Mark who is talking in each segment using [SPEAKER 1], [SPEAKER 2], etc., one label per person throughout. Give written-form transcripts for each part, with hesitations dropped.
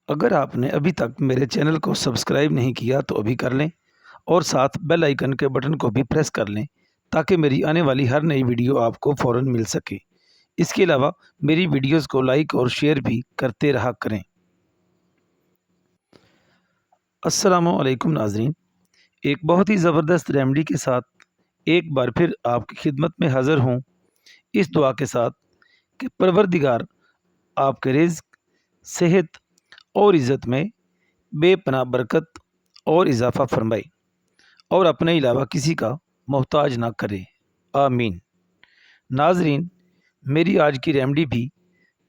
[SPEAKER 1] اگر آپ نے ابھی تک میرے چینل کو سبسکرائب نہیں کیا تو ابھی کر لیں اور ساتھ بیل آئیکن کے بٹن کو بھی پریس کر لیں تاکہ میری آنے والی ہر نئی ویڈیو آپ کو فوراً مل سکے۔ اس کے علاوہ میری ویڈیوز کو لائک اور شیئر بھی کرتے رہا کریں۔ السلام علیکم ناظرین، ایک بہت ہی زبردست ریمیڈی کے ساتھ ایک بار پھر آپ کی خدمت میں حاضر ہوں، اس دعا کے ساتھ کہ پروردگار آپ کے رزق، صحت اور عزت میں بے پناہ برکت اور اضافہ فرمائے اور اپنے علاوہ کسی کا محتاج نہ کرے، آمین۔ ناظرین، میری آج کی ریمیڈی بھی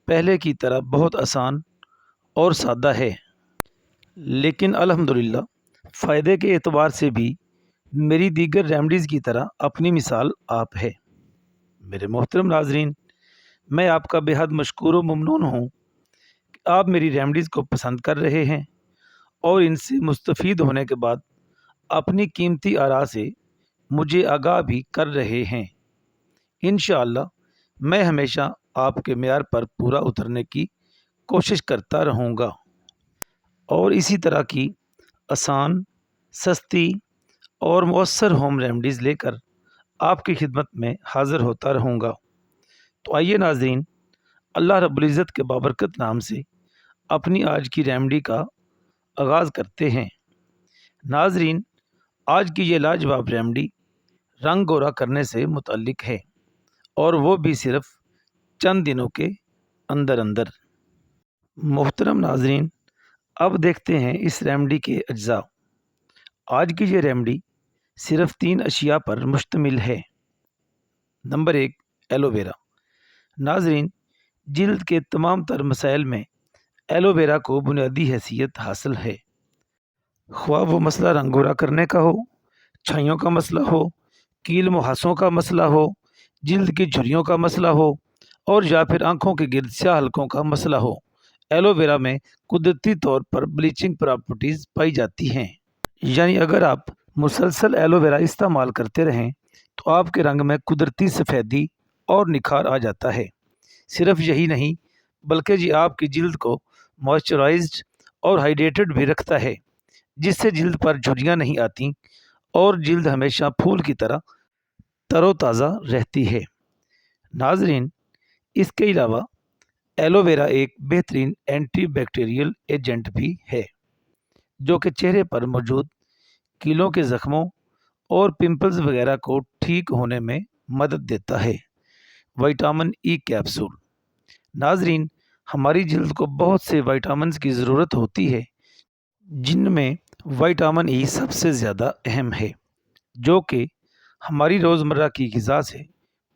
[SPEAKER 1] پہلے کی طرح بہت آسان اور سادہ ہے، لیکن الحمدللہ فائدے کے اعتبار سے بھی میری دیگر ریمیڈیز کی طرح اپنی مثال آپ ہے۔ میرے محترم ناظرین، میں آپ کا بے حد مشکور و ممنون ہوں کہ آپ میری ریمیڈیز کو پسند کر رہے ہیں اور ان سے مستفید ہونے کے بعد اپنی قیمتی آراء سے مجھے آگاہ بھی کر رہے ہیں۔ انشاءاللہ میں ہمیشہ آپ کے معیار پر پورا اترنے کی کوشش کرتا رہوں گا اور اسی طرح کی آسان، سستی اور مؤثر ہوم ریمیڈیز لے کر آپ کی خدمت میں حاضر ہوتا رہوں گا۔ تو آئیے ناظرین، اللہ رب العزت کے بابرکت نام سے اپنی آج کی ریمیڈی کا آغاز کرتے ہیں۔ ناظرین، آج کی یہ لاجواب ریمیڈی رنگ گورا کرنے سے متعلق ہے اور وہ بھی صرف چند دنوں کے اندر اندر۔ محترم ناظرین، اب دیکھتے ہیں اس ریمیڈی کے اجزاء۔ آج کی یہ ریمیڈی صرف 3 اشیاء پر مشتمل ہے۔ نمبر 1، ایلو ویرا۔ ناظرین، جلد کے تمام تر مسائل میں ایلو ویرا کو بنیادی حیثیت حاصل ہے، خواہ وہ مسئلہ رنگ گورا کرنے کا ہو، چھائیوں کا مسئلہ ہو، کیل مہاسوں کا مسئلہ ہو، جلد کی جھریوں کا مسئلہ ہو اور یا پھر آنکھوں کے گرد سیاہ حلقوں کا مسئلہ ہو۔ ایلو ویرا میں قدرتی طور پر بلیچنگ پراپرٹیز پائی جاتی ہیں، یعنی اگر آپ مسلسل ایلو ویرا استعمال کرتے رہیں تو آپ کے رنگ میں قدرتی سفیدی اور نکھار آ جاتا ہے۔ صرف یہی نہیں بلکہ یہ آپ کی جلد کو موئسچرائزڈ اور ہائیڈریٹڈ بھی رکھتا ہے، جس سے جلد پر جھریاں نہیں آتی اور جلد ہمیشہ پھول کی طرح تر و تازہ رہتی ہے۔ ناظرین، اس کے علاوہ ایلو ویرا ایک بہترین اینٹی بیکٹیریل ایجنٹ بھی ہے جو کہ چہرے پر موجود کیلوں کے زخموں اور پمپلز وغیرہ کو ٹھیک ہونے میں مدد دیتا ہے۔ Vitamin E capsule. ناظرین، ہماری جلد کو بہت سے وٹامنز کی ضرورت ہوتی ہے، جن میں وٹامن ای سب سے زیادہ اہم ہے، جو کہ ہماری روزمرہ کی غذا سے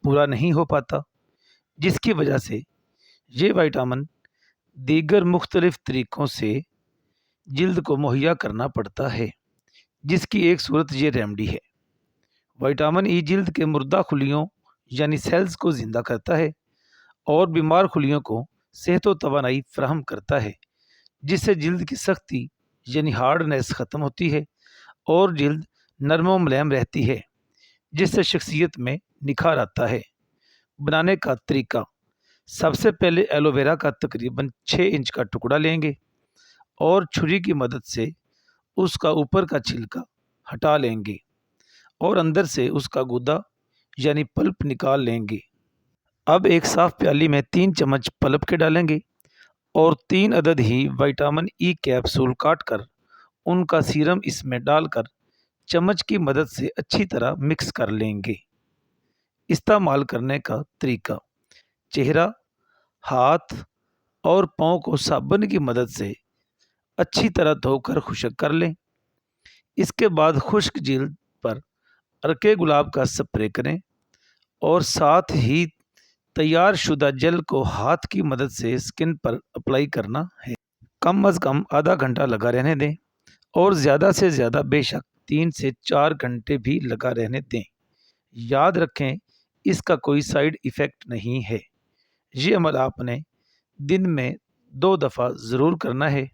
[SPEAKER 1] پورا نہیں ہو پاتا، جس کی وجہ سے یہ وٹامن دیگر مختلف طریقوں سے جلد کو مہیا کرنا پڑتا ہے، جس کی ایک صورت یہ ریمیڈی ہے۔ وٹامن ای جلد کے مردہ خلیوں یعنی سیلز کو زندہ کرتا ہے اور بیمار خلیوں کو صحت و توانائی فراہم کرتا ہے، جس سے جلد کی سختی یعنی ہارڈنیس ختم ہوتی ہے اور جلد نرم و ملائم رہتی ہے، جس سے شخصیت میں نکھار آتا ہے۔ بنانے کا طریقہ: سب سے پہلے ایلو ویرا کا تقریباً 6 انچ کا ٹکڑا لیں گے اور چھری کی مدد سے اس کا اوپر کا چھلکا ہٹا لیں گے اور اندر سے اس کا گودا یعنی پلپ نکال لیں گے۔ اب ایک صاف پیالی میں 3 چمچ پلپ کے ڈالیں گے اور 3 عدد ہی وٹامن ای کیپسول کاٹ کر ان کا سیرم اس میں ڈال کر چمچ کی مدد سے اچھی طرح مکس کر لیں گے۔ استعمال کرنے کا طریقہ: چہرہ، ہاتھ اور پاؤں کو صابن کی مدد سے اچھی طرح دھو کر خشک کر لیں۔ اس کے بعد خشک جلد پر عرق گلاب کا سپرے کریں اور ساتھ ہی تیار شدہ جیل کو ہاتھ کی مدد سے اسکن پر اپلائی کرنا ہے۔ کم از کم آدھا گھنٹہ لگا رہنے دیں اور زیادہ سے زیادہ بے شک 3 سے 4 گھنٹے بھی لگا رہنے دیں۔ یاد رکھیں، اس کا کوئی سائیڈ ایفیکٹ نہیں ہے۔ یہ عمل آپ نے دن میں 2 دفعہ ضرور کرنا ہے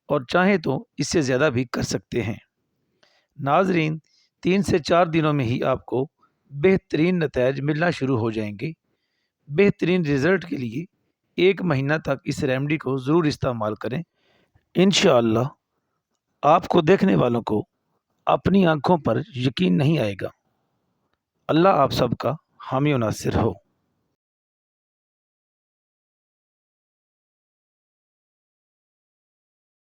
[SPEAKER 1] اور چاہیں تو اس سے زیادہ بھی کر سکتے ہیں۔ ناظرین، 3 سے 4 دنوں میں ہی آپ کو بہترین نتائج ملنا شروع ہو جائیں گے۔ بہترین رزلٹ کے لیے 1 مہینہ تک اس ریمیڈی کو ضرور استعمال کریں انشاءاللہ آپ کو دیکھنے والوں کو اپنی آنکھوں پر یقین نہیں آئے گا۔ اللہ آپ سب کا حامی و ناصر ہو۔